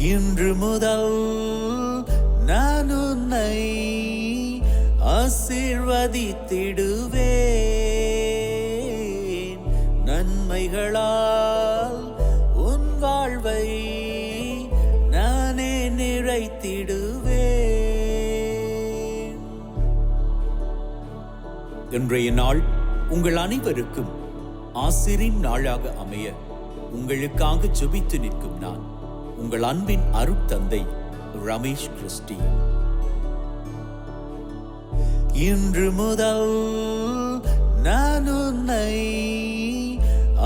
இன்று முதல் நான் உன்னை ஆசீர்வதித்திடுவேன். நன்மைகளால் உன் வாழ்வை நானே நிறைத்திடுவேன். இன்றைய நாள் உங்கள் அனைவருக்கும் ஆசிரின் நாளாக அமைய உங்களுக்காக ஜெபித்து நிற்கும் நான் உங்கள் அன்பின் அருட்தந்தை ரமேஷ் கிறிஸ்டி. இன்று முதல் நான் உன்னை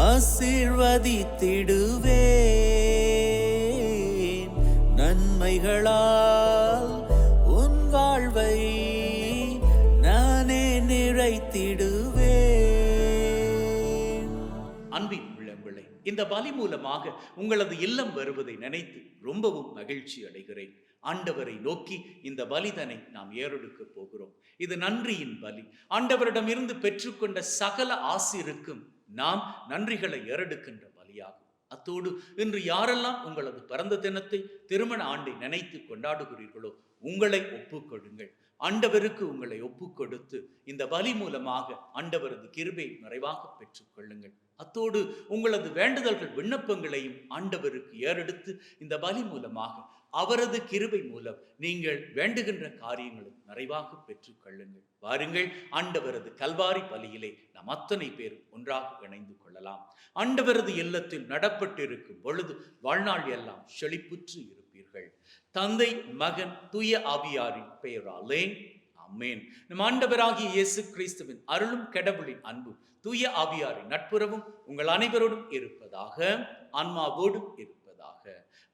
ஆசீர்வதித்திடுவேன். நன்மைகளால் உன் வாழ்வை நானே நிறைத்திடுவேன். அன்பின் உள்ளங்களே, இந்த பலி மூலமாக உங்களது இல்லம் வருவதை நினைத்து ரொம்பவும் மகிழ்ச்சி அடைகிறேன். ஆண்டவரை நோக்கி இந்த பலிதனை நாம் ஏறெடுக்க போகிறோம். இது நன்றியின் பலி. ஆண்டவரிடம் இருந்து பெற்றுக்கொண்ட சகல ஆசீருக்கும் நாம் நன்றிகளை ஏறெடுக்கின்ற பலியாகும். அத்தோடு இன்று யாரெல்லாம் உங்களது பிறந்த தினத்தை, திருமண ஆண்டை நினைத்து கொண்டாடுகிறீர்களோ உங்களை ஒப்புக்கொடுங்கள். ஆண்டவருக்கு உங்களை ஒப்புக் கொடுத்து இந்த பலி மூலமாக ஆண்டவரது கிருபை நிறைவாக பெற்றுக் கொள்ளுங்கள். அத்தோடு உங்களது வேண்டுதல்கள், விண்ணப்பங்களையும் ஆண்டவருக்கு ஏறெடுத்து இந்த பலி மூலமாக அவரது கிருபை மூலம் நீங்கள் வேண்டுகின்ற காரியங்களை நிறைவாக பெற்றுக் கொள்ளுங்கள். வாருங்கள், ஆண்டவரது கல்வாரி பலியிலே நாம் அத்தனை பேர் ஒன்றாக இணைந்து கொள்ளலாம். ஆண்டவரது இல்லத்தில் நடப்பட்டிருக்கும் பொழுது வாழ்நாள் எல்லாம் செழிப்புற்று இருப்பீர்கள். தந்தை, மகன், தூய ஆவியாரின் பெயராலே ஆமென். நம் ஆண்டவராகிய இயேசு கிறிஸ்துவின் அருளும் கடவுளின் அன்பும் தூய ஆவியாரின் நட்புறவும் உங்கள் அனைவரோடும் இருப்பதாக, ஆன்மாவோடும் இருப்பதாக.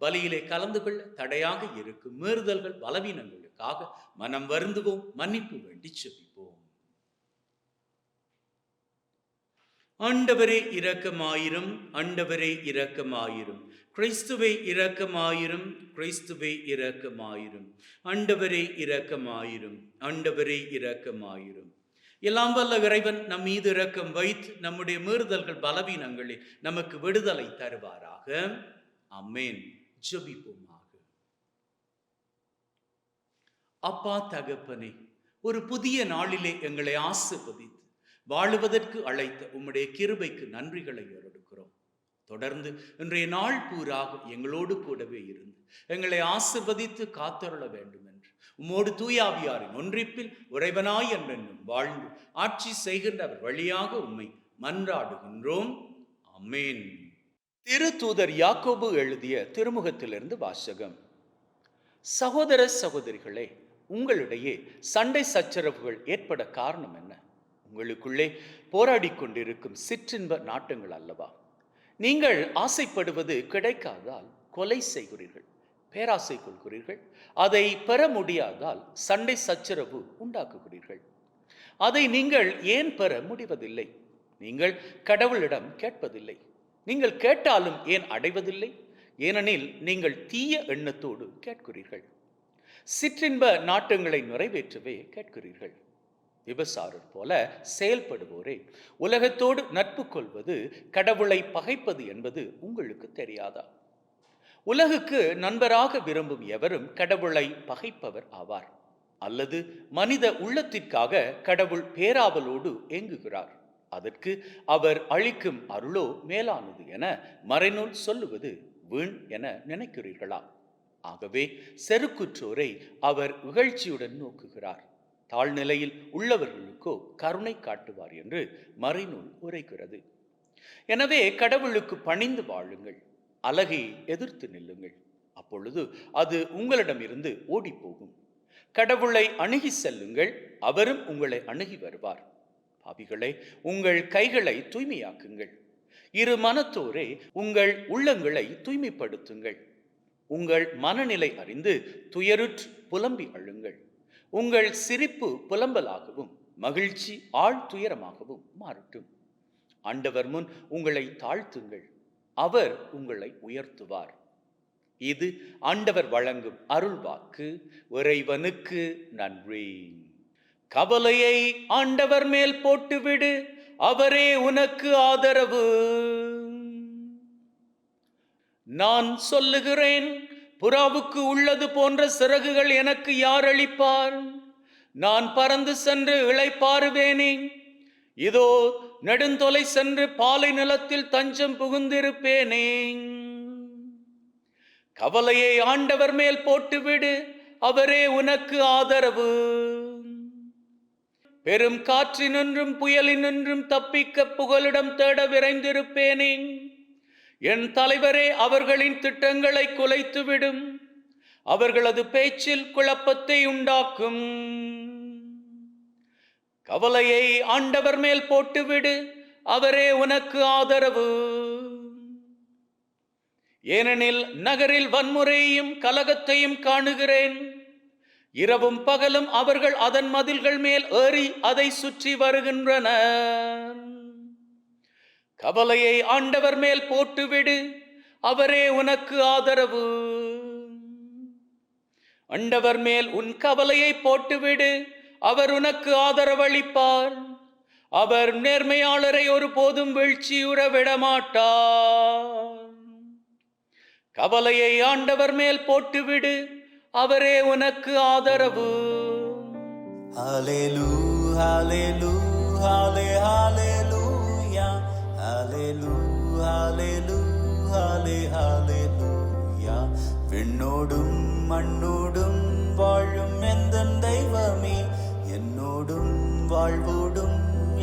பலியிலே கலந்து கொள்ள தடையாக இருக்கும் மீறுதல்கள், பலவீனங்களுக்காக மனம் வருந்துவோம், மன்னிப்பு வேண்டி செபிப்போம். ஆண்டவரே இரக்கமாயிரும், ஆண்டவரே இரக்கமாயிரும். கிறிஸ்துவே இரக்கமாயிரும், கிறிஸ்துவே இரக்கமாயிரும். ஆண்டவரே இரக்கமாயிரும், ஆண்டவரே இரக்கமாயிரும். எல்லாம் வல்ல இறைவன் நம் மீது இரக்கம் வைத்து நம்முடைய மீறுதல்கள், பலவீனங்களில் நமக்கு விடுதலை தருவாராக. ஆமென். ஜெபிப்போமாக. அப்பா தகப்பனே, ஒரு புதிய நாளிலே எங்களை ஆசீர்வதித்து வாழுவதற்கு அழைத்த உம்முடைய கிருபைக்கு நன்றிகளை ஏறெடுக்கிறோம். தொடர்ந்து இன்றைய நாள் பூராக எங்களோடு கூடவே இருந்து எங்களை ஆசீர்வதித்து காத்தருள வேண்டும் என்று உம்மோடு தூயாவியாரின் ஒன்றிப்பில் உறைவனாய் என்றென்றும் வாழ்ந்து ஆட்சி செய்கின்றவர் வழியாக உம்மை மன்றாடுகின்றோம். ஆமென். திருத்தூதர் யாக்கோபு எழுதிய திருமுகத்திலிருந்து வாசகம். சகோதர சகோதரிகளே, உங்களிடையே சண்டை சச்சரவுகள் ஏற்பட காரணம் என்ன? உங்களுக்குள்ளே போராடி கொண்டிருக்கும் சிற்றின்ப நாட்டங்கள் அல்லவா? நீங்கள் ஆசைப்படுவது கிடைக்காதால் கொலை செய்கிறீர்கள், பேராசை கொள்கிறீர்கள். அதை பெற முடியாதால் சண்டை சச்சரவு உண்டாக்குகிறீர்கள். அதை நீங்கள் ஏன் பெற முடிவதில்லை? நீங்கள் கடவுளிடம் கேட்பதில்லை. நீங்கள் கேட்டாலும் ஏன் அடைவதில்லை? ஏனெனில் நீங்கள் தீய எண்ணத்தோடு கேட்கிறீர்கள். சிற்றின்ப நாட்டங்களை நிறைவேற்றவே கேட்கிறீர்கள். விபசாரர் போல செயல்படுவோரே, உலகத்தோடு நட்பு கொள்வது கடவுளை பகைப்பது என்பது உங்களுக்கு தெரியாதா? உலகுக்கு நண்பராக விரும்பும் எவரும் கடவுளை பகைப்பவர் ஆவார். அல்லது மனித உள்ளத்திற்காக கடவுள் பேராவலோடு ஏங்குகிறார். அதற்கு அவர் அளிக்கும் அருளோ மேலானது என மறைநூல் சொல்லுவது வீண் என நினைக்கிறீர்களா? ஆகவே செருக்குற்றோரை அவர் இகழ்ச்சியுடன் நோக்குகிறார். தாழ்நிலையில் உள்ளவர்களுக்கோ கருணை காட்டுவார் என்று மறைநூல் உரைக்கிறது. எனவே கடவுளுக்கு பணிந்து வாழுங்கள், அழகை எதிர்த்து நில்லுங்கள். அப்பொழுது அது உங்களிடமிருந்து ஓடி போகும். கடவுளை அணுகி செல்லுங்கள், அவரும் உங்களை அணுகி வருவார். பாவிகளே, உங்கள் கைகளை தூய்மையாக்குங்கள். இரு மனத்தோரே, உங்கள் உள்ளங்களை தூய்மைப்படுத்துங்கள். உங்கள் மனநிலை அறிந்து துயருற்று புலம்பி அழுங்கள். உங்கள் சிரிப்பு புலம்பலாகவும் மகிழ்ச்சி ஆழ் துயரமாகவும் மாறட்டும். ஆண்டவர் முன் உங்களை தாழ்த்துங்கள், அவர் உங்களை உயர்த்துவார். இது ஆண்டவர் வழங்கும் அருள்வாக்கு. இறைவனுக்கு நன்றி. கவலையை ஆண்டவர் மேல் போட்டுவிடு, அவரே உனக்கு ஆதரவு. நான் சொல்லுகிறேன், புறாவுக்கு உள்ளது போன்ற சிறகுகள் எனக்கு யார் அளிப்பார்? நான் பறந்து சென்று இளைப்பாறுவேனே. இதோ நெடுந்தொலை சென்று பாலை நிலத்தில் தஞ்சம் புகுந்திருப்பேனே. கவலையை ஆண்டவர் மேல் போட்டுவிடு, அவரே உனக்கு ஆதரவு. பெரும் காற்றினின்றும் புயலினின்றும் தப்பிக்க புகலிடம் தேட விரைந்திருப்பேனே. என் தலைவரே அவர்களின் திட்டங்களை குலைத்துவிடும், அவர்களது பேச்சில் குழப்பத்தை உண்டாக்கும். கவலையை ஆண்டவர் மேல் போட்டுவிடு, அவரே உனக்கு ஆதரவு. ஏனெனில் நகரில் வன்முறையையும் கலகத்தையும் காணுகிறேன். இரவும் பகலும் அவர்கள் அதன் மதில்கள் மேல் ஏறி அதை சுற்றி வருகின்றனர். கவலையை ஆண்டவர் மேல் போட்டுவிடு, அவரே உனக்கு ஆதரவு. ஆண்டவர் மேல் உன் கவலையை போட்டுவிடு, அவர் உனக்கு ஆதரவளிப்பார். அவர் நேர்மையாளரை ஒருபோதும் வீழ்ச்சியுற விடமாட்டார். கவலையை ஆண்டவர் மேல் போட்டுவிடு, அவரே உனக்கு ஆதரவு. Hallelujah, hallelujah, hallelujah, hallelujah, hallelujah, hallelujah. விண்ணோடும் மண்ணோடும் வாழும் எந்தன் தெய்வமே, என்னோடும் வாழ்வோடும்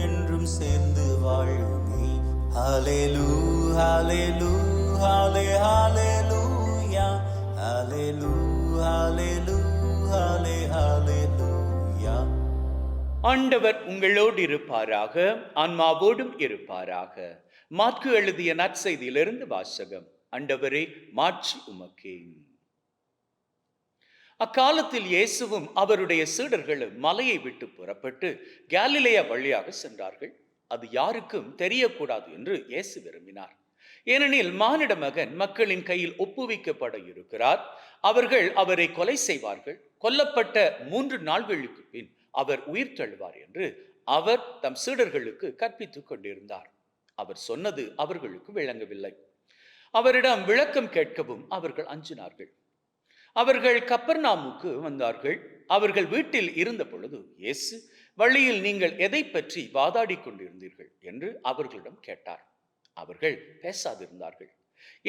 என்றும் சேர்ந்து வாழுமே. Hallelujah, hallelujah, hallelujah, hallelujah, hallelujah, hallelujah. ஆண்டவர் உங்களோடு இருப்பாராக, ஆன்மாவோடும் இருப்பாராக. மாற்கு எழுதிய நற்செய்தியிலிருந்து வாசகம். ஆண்டவரே, மாட்சி உமக்கே. அக்காலத்தில் இயேசுவும் அவருடைய சீடர்களும் மலையை விட்டு புறப்பட்டு காலிலேயா வழியாக சென்றார்கள். அது யாருக்கும் தெரியக்கூடாது என்று இயேசு விரும்பினார். ஏனெனில் மானிட மகன் மக்களின் கையில் ஒப்புவிக்கப்பட இருக்கிறார். அவர்கள் அவரை கொலை செய்வார்கள். கொல்லப்பட்ட 3 நாள்களுக்கு பின் அவர் உயிர் தழுவார் என்று அவர் தம் சீடர்களுக்கு கற்பித்துக் கொண்டிருந்தார். அவர் சொன்னது அவர்களுக்கு விளங்கவில்லை. அவரிடம் விளக்கம் கேட்கவும் அவர்கள் அஞ்சினார்கள். அவர்கள் கப்பர்நாமுக்கு வந்தார்கள். அவர்கள் வீட்டில் இருந்த பொழுது இயேசு, வழியில் நீங்கள் எதை பற்றி வாதாடி கொண்டிருந்தீர்கள் என்று அவர்களிடம் கேட்டார். அவர்கள் பேசாதிருந்தார்கள்.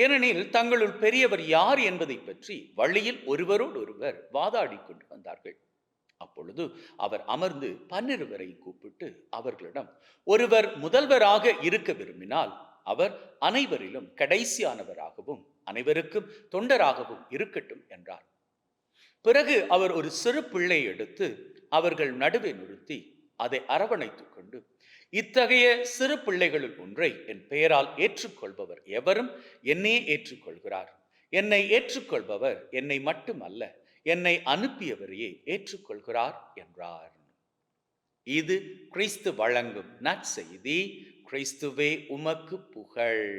ஏனெனில் தங்களுள் பெரியவர் யார் என்பதை பற்றி வழியில் ஒருவரோடு ஒருவர் வாதாடி கொண்டு வந்தார்கள். அப்பொழுது அவர் அமர்ந்து 12 கூப்பிட்டு அவர்களிடம், ஒருவர் முதல்வராக இருக்க விரும்பினால் அவர் அனைவரிலும் கடைசியானவராகவும் அனைவருக்கும் தொண்டராகவும் இருக்கட்டும் என்றார். பிறகு அவர் ஒரு சிறு பிள்ளை எடுத்து அவர்கள் நடுவே நிறுத்தி அதை அரவணைத்துக் கொண்டு, இத்தகைய சிறு பிள்ளைகளில் ஒன்றை என் பெயரால் ஏற்றுக்கொள்பவர் எவரும் என்னையே ஏற்றுக்கொள்கிறார். என்னை ஏற்றுக்கொள்பவர் என்னை மட்டுமல்ல, என்னை அனுப்பியவரையே ஏற்றுக்கொள்கிறார் என்றார். இது கிறிஸ்து வழங்கும் நற்செய்தி. கிறிஸ்துவே உமக்கு புகழ்.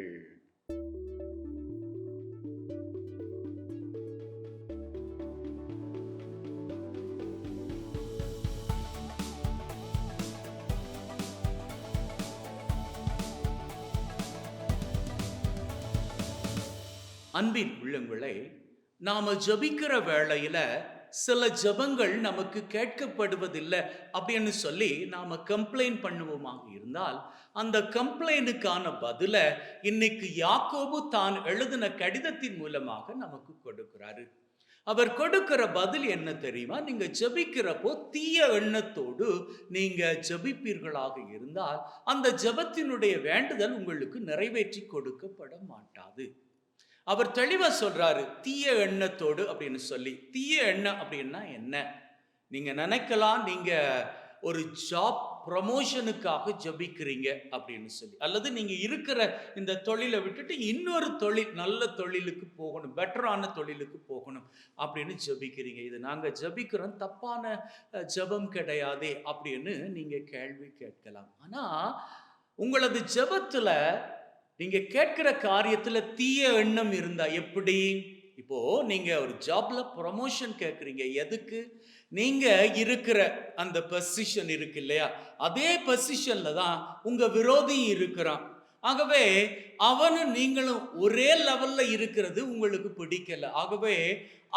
அன்பின் உள்ளங்களே, நாம ஜபிக்கிற வேளையில சில ஜபங்கள் நமக்கு கேட்கப்படுவதில்லை அப்படின்னு சொல்லி நாம கம்ப்ளைண்ட் பண்ணுவோமாக இருந்தால், அந்த கம்ப்ளைண்ட்டுக்கான பதில இன்னைக்கு யாக்கோபு தான் எழுதின கடிதத்தின் மூலமாக நமக்கு கொடுக்கிறாரு. அவர் கொடுக்கிற பதில் என்ன தெரியுமா? நீங்க ஜபிக்கிறப்போ தீய எண்ணத்தோடு நீங்க ஜபிப்பீர்களாக இருந்தால் அந்த ஜபத்தினுடைய வேண்டுதல் உங்களுக்கு நிறைவேற்றி கொடுக்கப்பட மாட்டாது. அவர் தெளிவா சொல்றாரு, தீய எண்ணத்தோடு அப்படின்னு சொல்லி. தீய எண்ணம் அப்படின்னா என்ன? நீங்க நினைக்கலாம், நீங்க ஒரு ஜாப் ப்ரமோஷனுக்காக ஜபிக்கிறீங்க அப்படின்னு சொல்லி, அல்லது நீங்க இருக்கிற இந்த தொழிலை விட்டுட்டு இன்னொரு தொழில், நல்ல தொழிலுக்கு போகணும், பெட்டரான தொழிலுக்கு போகணும் அப்படின்னு ஜபிக்கிறீங்க. இது நாங்க ஜபிக்கிறோம், தப்பான ஜபம் கிடையாதே அப்படின்னு நீங்க கேள்வி கேட்கலாம். ஆனா உங்களது ஜபத்துல நீங்க கேட்கிற காரியத்துல தீய எண்ணம் இருந்தா எப்படி? இப்போ நீங்க ஒரு ஜாப்ல ப்ரமோஷன் கேட்குறீங்க. எதுக்கு? நீங்க இருக்கிற அந்த பொசிஷன் இருக்கு இல்லையா, அதே பொசிஷன்ல தான் உங்க விரோதி இருக்கிறான். ஆகவே அவனும் நீங்களும் ஒரே லெவல்ல இருக்கிறது உங்களுக்கு பிடிக்கல. ஆகவே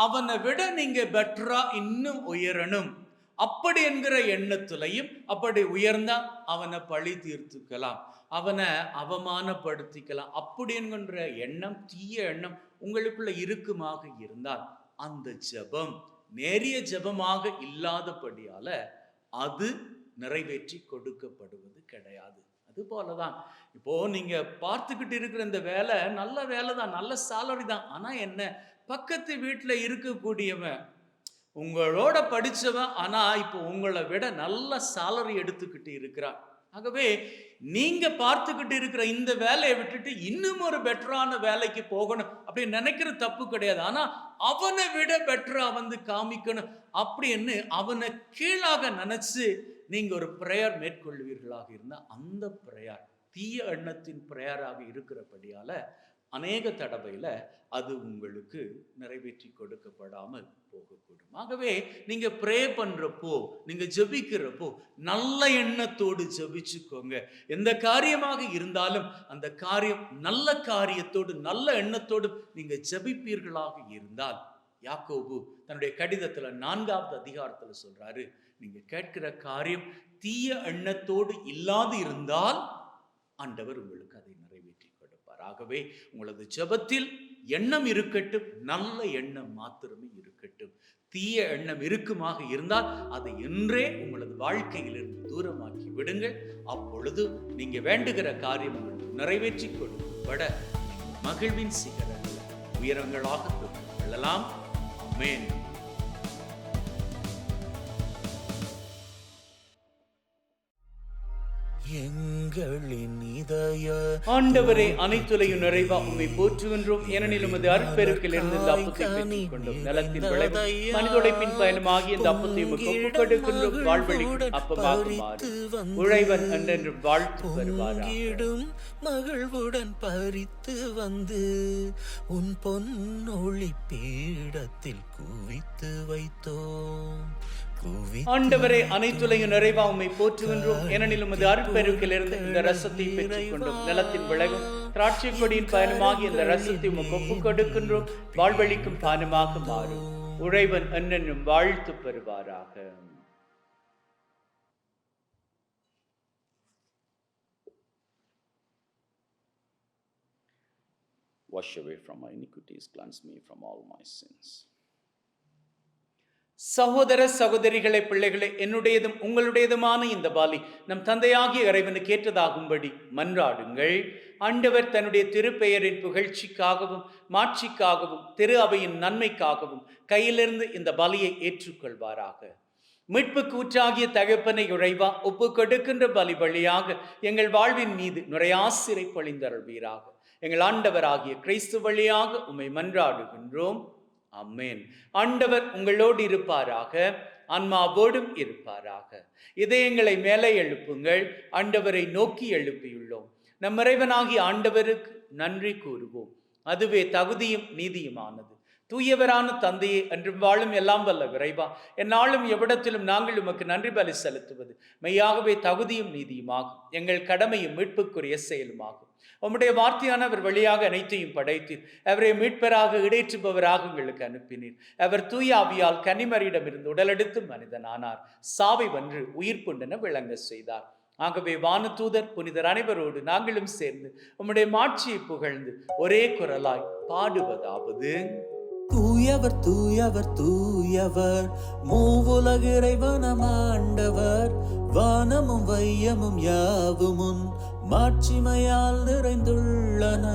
அவனை விட நீங்க பெட்டரா இன்னும் உயரணும் அப்படி என்கிற எண்ணத்திலையும், அப்படி உயர்ந்தா அவனை பழி தீர்த்துக்கலாம், அவனை அவமானப்படுத்திக்கலாம் அப்படி என்கின்ற எண்ணம், தீய எண்ணம் உங்களுக்குள்ள இருக்குமாக இருந்தால் அந்த ஜெபம் நேரிய ஜெபமாக இல்லாதபடியால அது நிறைவேற்றி கொடுக்கப்படுவது கிடையாது. அது போலதான் இப்போ நீங்க பார்த்துக்கிட்டு இருக்கிற இந்த வேலை நல்ல வேலை தான், நல்ல சாலரி தான். ஆனா என்ன, பக்கத்து வீட்டுல இருக்கக்கூடியவன் உங்களோட படிச்சவன், ஆனா இப்போ உங்களை விட நல்ல சாலரி எடுத்துக்கிட்டு இருக்கிறான். ஆகவே நீங்க பார்த்துக்கிட்டு இருக்கிற இந்த வேலையை விட்டுட்டு இன்னும் ஒரு பெட்டரான வேலைக்கு போகணும் அப்படின்னு நினைக்கிற தப்பு கிடையாது. ஆனா அவனை விட பெட்டரா வந்து காமிக்கணும் அப்படின்னு அவனை கீழாக நினைச்சு நீங்க ஒரு பிரேயர் மேற்கொள்வீர்களாக இருந்தா அந்த பிரேயர் தீய எண்ணத்தின் பிரேயராக இருக்கிறபடியால அநேக தடவையில அது உங்களுக்கு நிறைவேற்றி கொடுக்கப்படாமல் போகக்கூடும். ஆகவே நீங்க ப்ரே பண்றப்போ, நீங்க ஜெபிக்கிறப்போ நல்ல எண்ணத்தோடு ஜெபிச்சுக்கோங்க. எந்த காரியமாக இருந்தாலும் அந்த காரியம் நல்ல காரியத்தோடு நல்ல எண்ணத்தோடு நீங்க ஜெபிப்பீர்களாக இருந்தால், யாக்கோபு தன்னுடைய கடிதத்துல 4வது அதிகாரத்துல சொல்றாரு, நீங்க கேட்கிற காரியம் தீய எண்ணத்தோடு இல்லாது இருந்தால் ஆண்டவர் உங்களுக்கு அதை நிறைவேற்றி கொடுப்பார். ஆகவே உங்களது ஜெபத்தில் எண்ணம் இருக்கட்டும், நல்ல எண்ணம் மாத்திரமே இருக்கட்டும். தீய எண்ணம் இருக்குமாக இருந்தால் அதை இன்றே உங்களது வாழ்க்கையிலிருந்து தூரமாக்கி விடுங்கள். அப்பொழுது நீங்க வேண்டுகிற காரியம் உங்களுக்கு நிறைவேற்றி கொடுக்கப்பட மகிழ்வின் சிகரங்கள் உயரங்களாக கொள்ளலாம். ஆமென். ஆண்டவரே, அனைத்துலகும் நிறைவா உம்மை போற்றுகின்றோம். ஏனெனில் உமது அருட்பெருக்கிலிருந்து இந்த அப்பத்தை பெற்றுக் கொண்டோம். நலத்தின் விளைவு மனிதொடைப்பின் பயணமாகி இந்த அப்பத்தை உமக்கு ஒப்புக் கொடுக்கின்றோம். வாழ்வழிக்கும் அப்பமாக மாறு. உழைவன் என்றென்று வாழ்த்து பெறுவாராக. மகிழ்வுடன் பறித்து வந்து உன் பொன்னொளி பீடத்தில் குவித்து வைத்தோம். ஆண்டவரே, அனைத்துலகும் நிறைவா உம்மை போற்றுகின்றோம். ஏனெனில் உமது அருட்பெருக்கிலிருந்து இந்த ரசத்தை பெற்றுக் கொண்டோம். நிலத்தின் விளைவும் திராட்சை கொடியின் பயணமாகி இந்த ரசத்தை உமக்கு ஒப்புக் கொடுக்கின்றோம். வாழ்வழிக்கும் பானமாக மாறும். உழைவன் என்னென்னும் வாழ்த்து பெறுவாராக. Wash away from my iniquities, cleanse me from all my sins. சகோதர சகோதரிகளே, பிள்ளைகளே, என்னுடையதும் உங்களுடையதுமான இந்த பலி நம் தந்தையாகிய இறைவனுக்கு ஏற்றதாகும்படி மன்றாடுங்கள். ஆண்டவர் தன்னுடைய திருப்பெயரின் புகழ்ச்சிக்காகவும் மாட்சிக்காகவும் திரு அவையின் நன்மைக்காகவும் கையிலிருந்து இந்த பலியை ஏற்றுக்கொள்வாராக. மீட்பு கூற்றாகிய தகப்பனை இறைவா, ஒப்பு கொடுக்கின்ற பலி வழியாக எங்கள் வாழ்வின் மீது நுரையாசிரை பொழிந்தருள்வீராக. எங்கள் ஆண்டவராகிய கிறிஸ்து வழியாக உம்மை மன்றாடுகின்றோம். ஆமென். ஆண்டவர் உங்களோடு இருப்பாராக, ஆன்மாவோடும் இருப்பாராக. இதயங்களை மேலே எழுப்புங்கள். ஆண்டவரை நோக்கி எழுப்பியுள்ளோம். நம் இறைவனாகிய ஆண்டவருக்கு நன்றி கூறுவோம். அதுவே தகுதியும் நீதியுமானது. தூயவரான தந்தையே, என்றும் வாழும் எல்லாம் வல்ல இறைவா, எந்நாளும் எவ்விடத்திலும் நாங்கள் உமக்கு நன்றி பலி செலுத்துவது மெய்யாகவே தகுதியும் நீதியுமாகும். எங்கள் கடமையும் மீட்புக்குரிய செயலுமாகும். உம்முடைய வார்த்தையானவர் வழியாக அனைத்தையும் படைத்து அவரை மீட்பராக இடைற்றுபவராக உங்களுக்கு அனுப்பினீர். அவர் தூய ஆவியால் கன்னிமரியிடமிருந்து உடலெடுத்து மனிதனானார். சாவை வென்று உயிர் புண்டென விளங்க செய்தார். ஆகவே வானதூதர் புனிதர் அனைவரோடு நாங்களும் சேர்ந்து உம்முடைய மாட்சியை புகழ்ந்து ஒரே குரலாய் பாடுவதாவது: தூயவர் தூயவர் தூயவர், மூவுலக இறைவனம் ஆண்டவர். வானமும் வையமும் யாவுமுன் மாட்சிமையால் நிறைந்துள்ளன.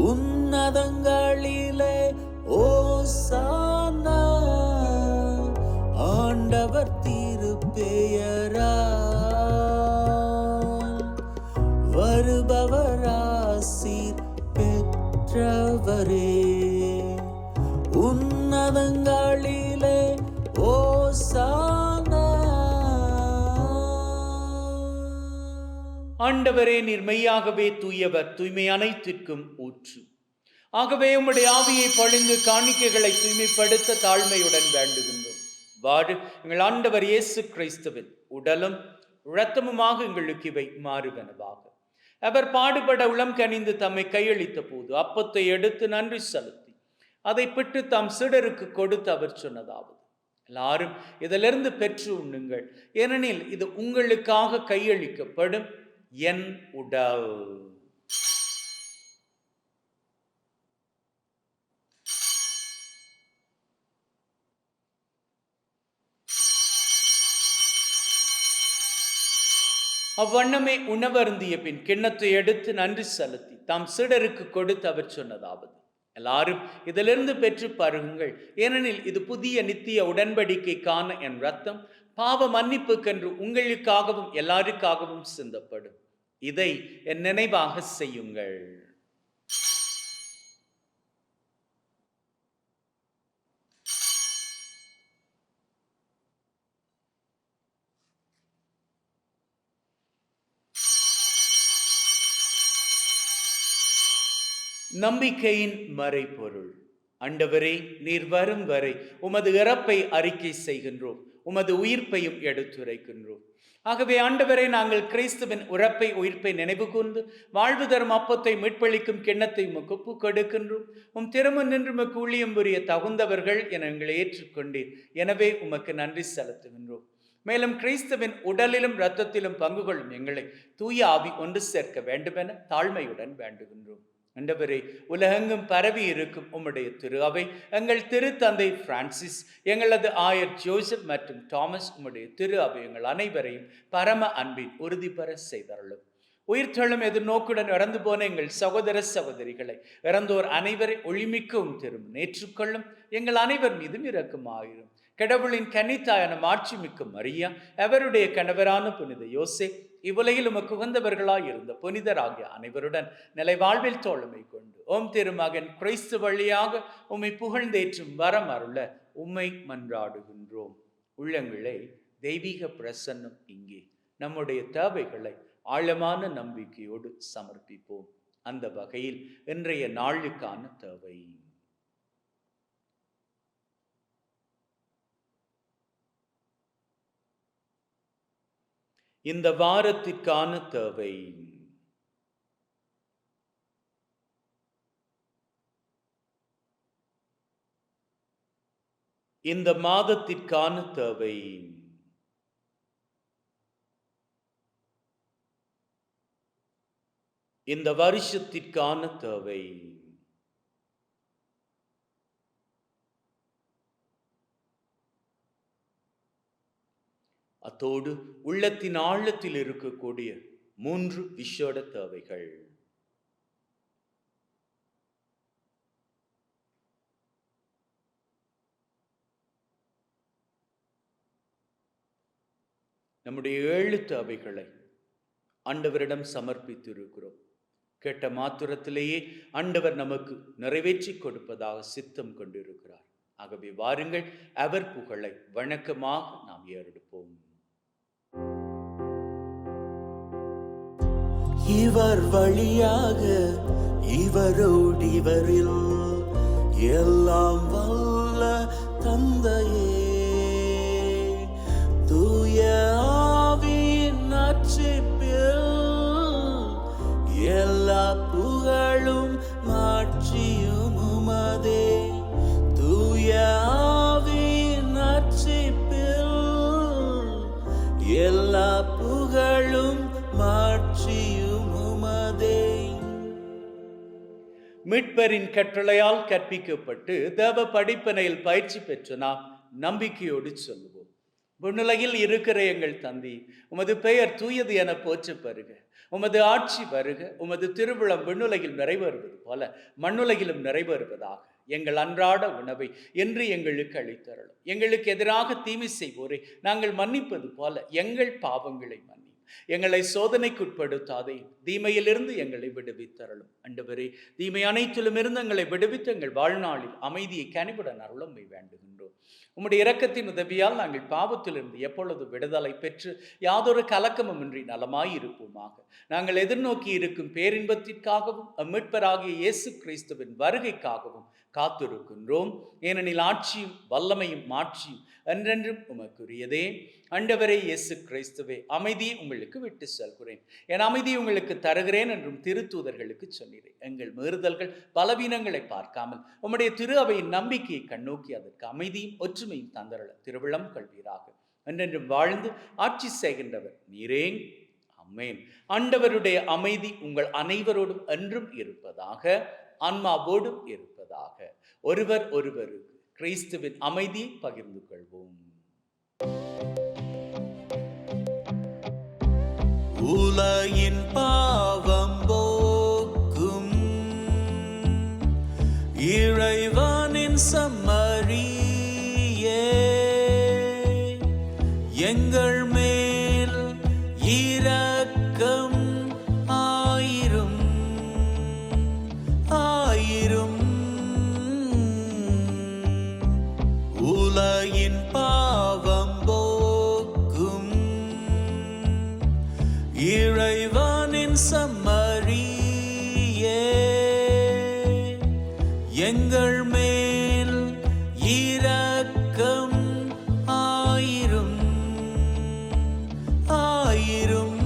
உன்னதங்களிலே ஓசானா. ஆண்டவர் திருப்பெயரால் வருபவர் ஆசீர் பெற்றவரே. உன்னதங்களிலே ஓசானா. ஆண்டவரே, நீர் மெய்யாகவே தூயவர், தூய்மை அனைத்திற்கும் ஊற்று. ஆகவே உம்முடைய ஆவியை பொழிந்து காணிக்கைகளை தூய்மைப்படுத்த தாழ்மையுடன் வேண்டுகின்றோம். வாடு எங்கள் ஆண்டவர் இயேசு கிறிஸ்துவின் உடலும் இரத்தமுமாக எங்களுக்கு இவை மாறுவனவாக. அவர் பாடுபட உளம் கனிந்து தம்மை கையளித்த போது அப்பத்தை எடுத்து நன்றி செலுத்தி அதை பிட்டு தம் சீடருக்கு கொடுத்து அவர் சொன்னதாவது, எல்லாரும் இதிலிருந்து பெற்று உண்ணுங்கள், ஏனெனில் இது உங்களுக்காக கையளிக்கப்படும் என் உடல். அவ்வண்ணமே உணவருந்திய பின் கிண்ணத்தை எடுத்து நன்றி செலுத்தி தாம் சீடருக்கு கொடுத்து அவர் சொன்னதாவது, எல்லாரும் இதிலிருந்து பெற்று பருகுங்கள், ஏனெனில் இது புதிய நித்திய உடன்படிக்கைக்கான என் ரத்தம், பாவ மன்னிப்புக்கென்று உங்களுக்காகவும் எல்லாருக்காகவும் சிந்தப்படும். இதை என் நினைவாக செய்யுங்கள். நம்பிக்கையின் மறைபொருள். ஆண்டவரே, நீர் வரும் வரை உமது இறப்பை அறிக்கை செய்கின்றோம், உமது உயிர்ப்பையும் எடுத்துரைக்கின்றோம். ஆகவே ஆண்டவரே, நாங்கள் கிறிஸ்துவின் இறப்பை உயிர்ப்பை நினைவு கூர்ந்து வாழ்வு தரும் அப்பத்தை மீட்பளிக்கும் கிண்ணத்தை உமக்கு ஒப்புக் கொடுக்கின்றோம். உம் திருமுன் நின்று உமக்கு ஊழியம் புரிய தகுந்தவர்கள் என எங்களை ஏற்றுக்கொண்டீர். எனவே உமக்கு நன்றி செலுத்துகின்றோம். மேலும் கிறிஸ்துவின் உடலிலும் இரத்தத்திலும் பங்கு கொள்ளும் எங்களை தூய ஆவி ஒன்று சேர்க்க வேண்டுமென தாழ்மையுடன் வேண்டுகின்றோம். ஆண்டவரே, உலகெங்கும் பரவி இருக்கும் உம்முடைய திரு அவை, எங்கள் திருத்தந்தை பிரான்சிஸ், எங்களது ஆயர் ஜோசப் மற்றும் தாமஸ், உம்முடைய திரு அவை எங்கள் அனைவரையும் பரம அன்பின் உறுதி பெற செய்தருளும். உயிர்த்தெழும் எதிர்நோக்குடன் இறந்து போன எங்கள் சகோதர சகோதரிகளை, இறந்தோர் அனைவரை ஒளிமிக்கவும் திரும்ப ஏற்றுக்கொள்ளும். எங்கள் அனைவர் மீதும் இரக்கமாயிரும். கடவுளின் கன்னித்தாயான மாட்சிமிக்க மரியா, அவருடைய கணவரான புனித யோசே, இவ்வுலகில் உமக்கு உகந்தவர்களாய் இருந்த புனிதராகிய அனைவருடன் நிலை வாழ்வில் தோழமை கொண்டு ஓம் திருமகன் கிறிஸ்து வழியாக உம்மை புகழ்ந்தேற்றும் வரம் அருள உம்மை மன்றாடுகின்றோம். உள்ளங்களே, தெய்வீக பிரசன்னம் இங்கே. நம்முடைய தேவைகளை ஆழமான நம்பிக்கையோடு சமர்ப்பிப்போம். அந்த வகையில் இன்றைய நாளுக்கான தேவை, இந்த வாரத்திற்கான தேவை, இந்த மாதத்திற்கான தேவை, இந்த வருஷத்திற்கான தேவை, அத்தோடு உள்ளத்தின் ஆழத்தில் இருக்கக்கூடிய 3 விசேட தேவைகள். நம்முடைய 7 தேவைகளை ஆண்டவரிடம் சமர்ப்பித்து இருக்கிறோம். கேட்ட மாத்திரத்திலேயே ஆண்டவர் நமக்கு நிறைவேற்றி கொடுப்பதாக சித்தம் கொண்டிருக்கிறார். ஆகவே வாருங்கள், அவர் புகழை வணக்கமாக நாம் ஏறெடுப்போம். இவர் வழியாக இவரோடு இவரில் எல்லாம் வல்ல தந்தையே, தூய ஆவியின் நட்சிப்பில் எல்லா புகழும் மாட்சியும் உமதே. தூய ஆவியின் நட்சிப்பில் எல்லா புகழும் மாட்சியும் உமதே. மீட்பரின் கட்டளையால் கற்பிக்கப்பட்டு தேவ படிப்பினையில் பயிற்சி பெற்று நாம் நம்பிக்கையோடு சொல்லுவோம். விண்ணுலகில் இருக்கிற எங்கள் தந்தை, உமது பெயர் தூயது என போற்ற பெறுக. உமது ஆட்சி வருக. உமது திருவிழம் விண்ணுலகில் நிறைவேறுவது போல மண்ணுலகிலும் நிறைவேறுவதாக. எங்கள் அன்றாட உணவை என்று எங்களுக்கு அளித்தருளும். எங்களுக்கு எதிராக தீமை செய்வோரை நாங்கள் மன்னிப்பது போல எங்கள் பாவங்களை மன்னி. எங்களை சோதனைக்குட்படுத்தாதே, தீமையிலிருந்து எங்களை விடுவித்தருளும். ஆண்டவரே, தீமை அனைத்திலும் இருந்து எங்களை விடுவித்து எங்கள் வாழ்நாளில் அமைதியை கனிவுடன் அருளுமை வேண்டுகின்றோம். உம்முடைய இரக்கத்தின் உதவியால் நாங்கள் பாவத்திலிருந்து எப்பொழுது விடுதலை பெற்று யாதொரு கலக்கமுமின்றி நலமாயிருப்போமாக. நாங்கள் எதிர்நோக்கி இருக்கும் பேரின்பத்திற்காகவும் மீட்பராகிய இயேசு கிறிஸ்துவின் வருகைக்காகவும் காத்திருக்கின்றோம். ஏனெனில் ஆட்சியும் வல்லமையும் மாட்சியும் என்றென்றும் உமக்குரியதே. ஆண்டவரே இயேசு கிறிஸ்துவே, அமைதியை உங்களுக்கு விட்டு செல்கிறேன், என் அமைதியை உங்களுக்கு தருகிறேன் என்றும் திருத்தூதர்களுக்கு சொன்னீரேன். எங்கள் மீறுதல்கள் பலவீனங்களை பார்க்காமல் உம்முடைய திரு அவையின் நம்பிக்கையை கண்ணோக்கி அதற்கு அமைதியும் ஒற்றுமையும் தந்தரல திருவிழம் கொள்வீராக. என்றென்றும் வாழ்ந்து ஆட்சி செய்கின்றவர் நீரே. ஆமென். ஆண்டவருடைய அமைதி உங்கள் அனைவரோடும் என்றும் இருப்பதாக, ஆன்மாவோடும் இருப்பதாக. ஒருவர் ஒருவருக்கு கிறிஸ்துவின் அமைதியை பகிர்ந்து கொள்வோம். உலகின் பாவம் போக்கும் இறைவனின் சம்மரியே, எங்கள் மேல் இரக்கம் ஆயிரும் ஆயிரும். உலகின் பாவம் போக்கும் இறைவனின் சம்மரியே, எங்கள் மேல் இரக்கம் ஆயிரும் ஆயிரும்.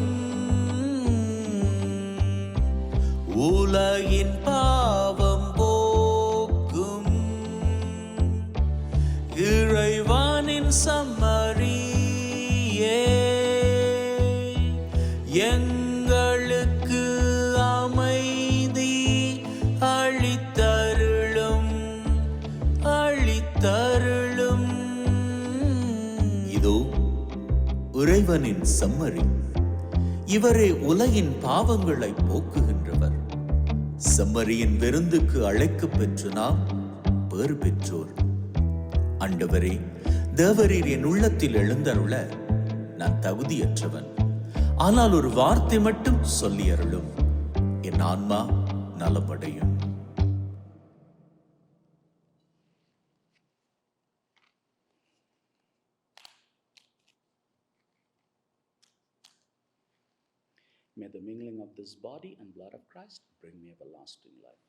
உலகின் பாவம் போக்கும் இறைவனின் சம்மரியே, எங்களுக்கு அமைதி அளித்தருளும் அளித்தருளும். இதோ இறைவனின் சம்மரி, இவரே உலகின் பாவங்களை போக்குகின்றவர். செம்மறியின் விருந்துக்கு அழைக்கப் பெற்று நாம் பேறு பெற்றோர். ஆண்டவரே, தேவரீர் என் உள்ளத்தில் எழுந்தருள நான் தகுதியற்றவன். ஆனால் ஒரு வார்த்தை மட்டும் சொல்லி அருளும், என் ஆன்மா நலமடையும். May the mingling of this body and blood of Christ bring me everlasting life.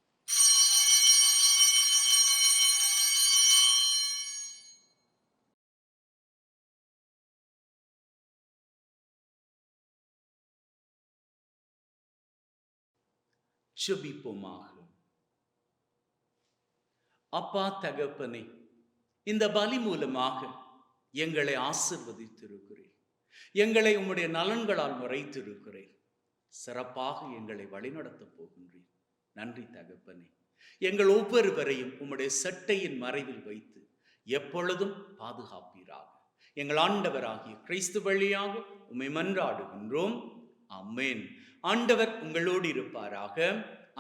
ஜெபிப்போமாக. அப்பா தகப்பனே, இந்த பலி மூலமாக எங்களை ஆசீர்வதித்திருக்கிறேன், எங்களை உம்முடைய நலன்களால் நிறைத்திருக்கிறேன், சிறப்பாக எங்களை வழிநடத்தப் போகின்றேன். நன்றி தகப்பனே. எங்கள் ஒவ்வொருவரையும் உம்முடைய சட்டையின் மறைவில் வைத்து எப்பொழுதும் பாதுகாப்பீராக. எங்கள் ஆண்டவராகிய கிறிஸ்து வழியாக உம்மை மன்றாடுகின்றோம். ஆமென். ஆண்டவர் உங்களோடு இருப்பாராக,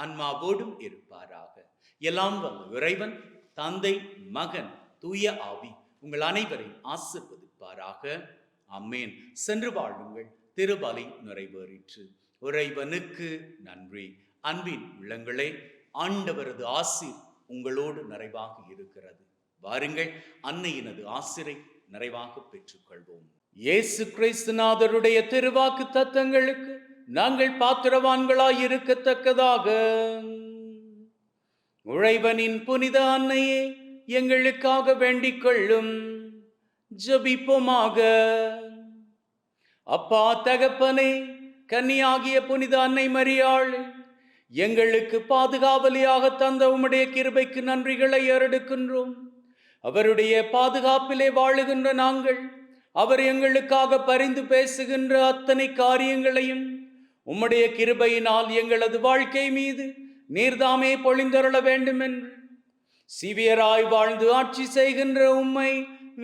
ஆன்மாவோடும் இருப்பாராக. எல்லாம் வல்ல இறைவன் தந்தை, மகன், தூய ஆவி உங்கள் அனைவரையும் ஆசீர்வதிப்பாராக. ஆமென். சென்று வாழுங்கள். திருபலி நிறைவேறிற்று. இறைவனுக்கு நன்றி. அன்பின் உள்ளங்களே, ஆண்டவரது ஆசீர் உங்களோடு நிறைவாக இருக்கிறது. வாருங்கள், அன்னையினது ஆசிரை நிறைவாக பெற்றுக்கொள்வோம். இயேசு கிறிஸ்துநாதருடைய திருவாக்கு தத்தங்களுக்கு நாங்கள் பாத்திரவான்களாய் இருக்கத்தக்கதாக இறைவனின் புனித அன்னையே எங்களுக்காக வேண்டிக் கொள்ளும். ஜெபிப்போமாக. அப்பா தகப்பனே, கன்னியாகிய புனித அன்னை மரியாள் எங்களுக்கு பாதுகாவலியாக தந்த உம்முடைய கிருபைக்கு நன்றிகளை ஏறெடுக்கின்றோம். அவருடைய பாதுகாப்பிலே வாழுகின்ற நாங்கள் அவர் எங்களுக்காக பரிந்து பேசுகின்ற அத்தனை காரியங்களையும் உம்முடைய கிருபையினால் எங்களது வாழ்க்கை மீது நீர்தாமே பொழிந்தருள வேண்டும் என்று சிவியராய் வாழ்ந்து ஆட்சி செய்கின்ற உம்மை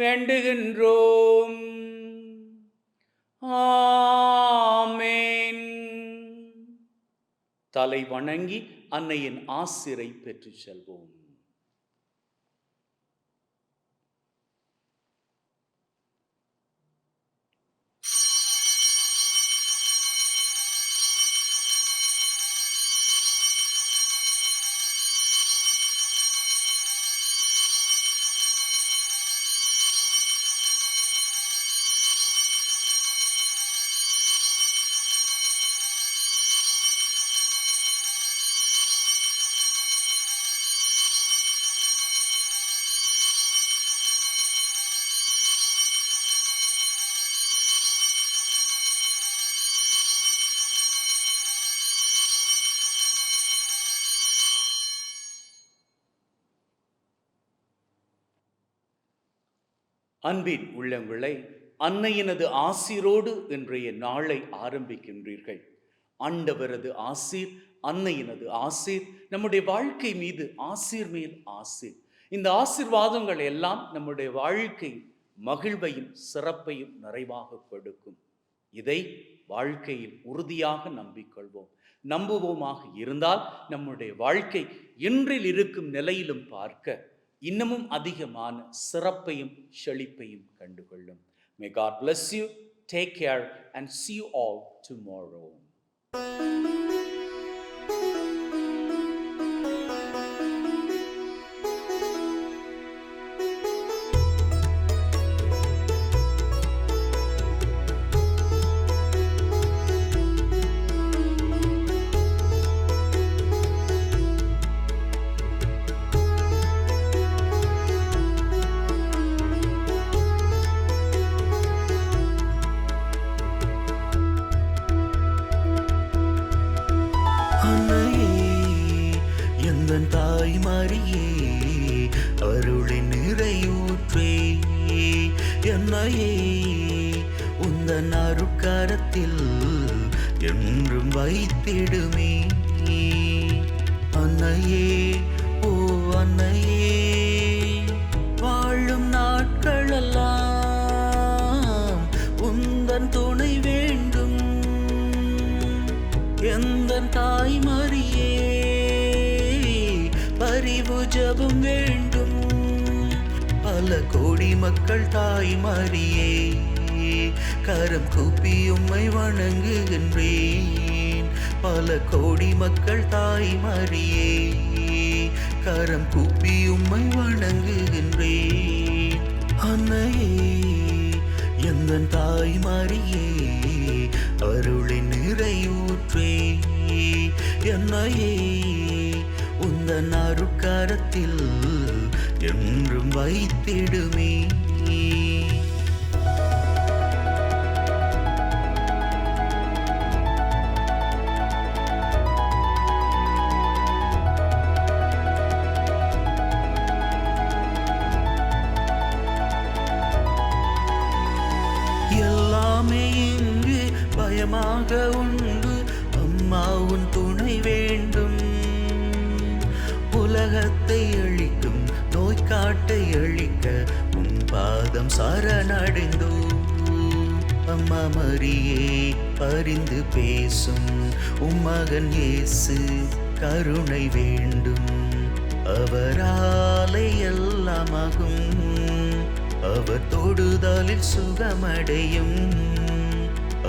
வேண்டுகின்றோம். ஆமென். தலை வணங்கி அன்னையின் ஆசிரை பெற்று செல்வோம். அன்பின் உள்ளங்களே, அன்னையினது ஆசீரோடு இன்றைய நாளை ஆரம்பிக்கின்றீர்கள். ஆண்டவரது ஆசீர், அன்னையினது ஆசீர் நம்முடைய வாழ்க்கை மீது ஆசீர் மேல் ஆசீர். இந்த ஆசீர்வாதங்கள் எல்லாம் நம்முடைய வாழ்க்கை மகிழ்வையும் சிறப்பையும் நிறைவாக கொடுக்கும். இதை வாழ்க்கையில் உறுதியாக நம்பிக்கொள்வோம். நம்புவோமாக இருந்தால் நம்முடைய வாழ்க்கை இன்றில் இருக்கும் நிலையிலும் பார்க்க இன்னமும் அதிகமான சிறப்பையும் செழிப்பையும் கண்டுகொள்ளும். May God bless you. Take care and see you all tomorrow. தாய்மரியே, அருளின் நிறையூற்றே, என்னையே உந்தன் அருட்கரத்தில் என்றும் வைத்திடுமே. அன்னையே, ஓ அன்னையே, வாழும் நாட்களெல்லாம் உந்தன் துணை வேண்டும். எந்தன் தாய்மரியே, பரிவு ஜெபம் வேண்டும். பல கோடி மக்கள் தாய்மரியே, கரம் கூப்பி உம்மை வணங்குகின்றேன். பல கோடி மக்கள் தாய்மரியே, கரம் கூப்பி உம்மை வணங்குகின்றேன். அன்னையே, எந்தன் தாய்மரியே, அருளின் நிறையூற்றே, என்னையே உந்தன் அருட்கரத்தில் என்றும் வைத்திடுமே. எல்லாமே இங்கு பயமாக உண்டு, அம்மா உன் துணை வேண்டும். உலகத்தை அழிக்கும் நோய் காட்டை அழிக்க உன் பாதம் சரணடைந்தோ. அம்மா மரியே, பரிந்து பேசும் உம்மகன் இயேசு கருணை வேண்டும். அவராலே எல்லாமாகும், அவர் தொடுதலில் சுகமடையும்.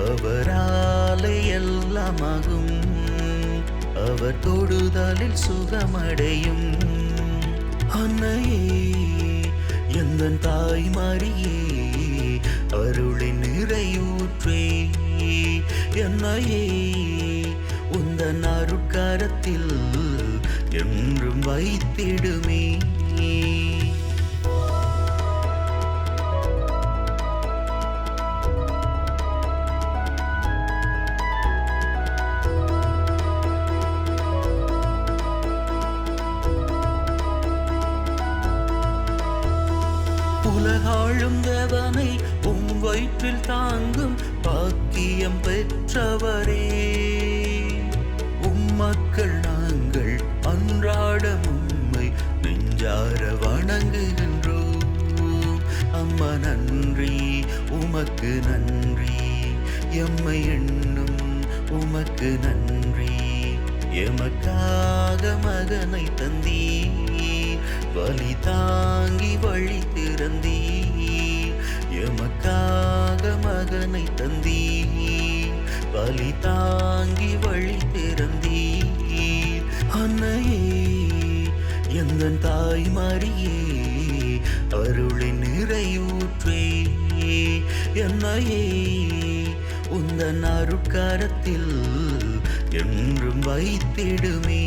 அவராலே எல்லாமாகும், அவர் தொடுதலில் சுகமடையும். அன்னையே, எந்தன் தாய்மரியே, அருளின் நிறையூற்றே, என்னையே உந்தன் அருட்கரத்தில் என்றும் வைத்திடுமே. உலகாளும் தேவனை உம் வயிற்றில் தாங்கும் பாக்கியம் பெற்றவரே, உம் மக்கள் நாங்கள் அன்றாடம் உம்மை நெஞ்சார வணங்குகின்றோம். அம்மா நன்றி, உமக்கு நன்றி, எம்மை எண்ணும் உமக்கு நன்றி. எமக்காக மகனை தந்தீர், வலி தாங்கி வழி திறந்தீர். எமக்காக மகனை தந்தீர், வலி தாங்கி வழி திறந்தீர். அன்னையே, எந்தன் தாய்மரியே, அருளின் நிறையூற்றே, என்னையே உந்தன் அருட்கரத்தில் என்றும் வைத்திடுமே.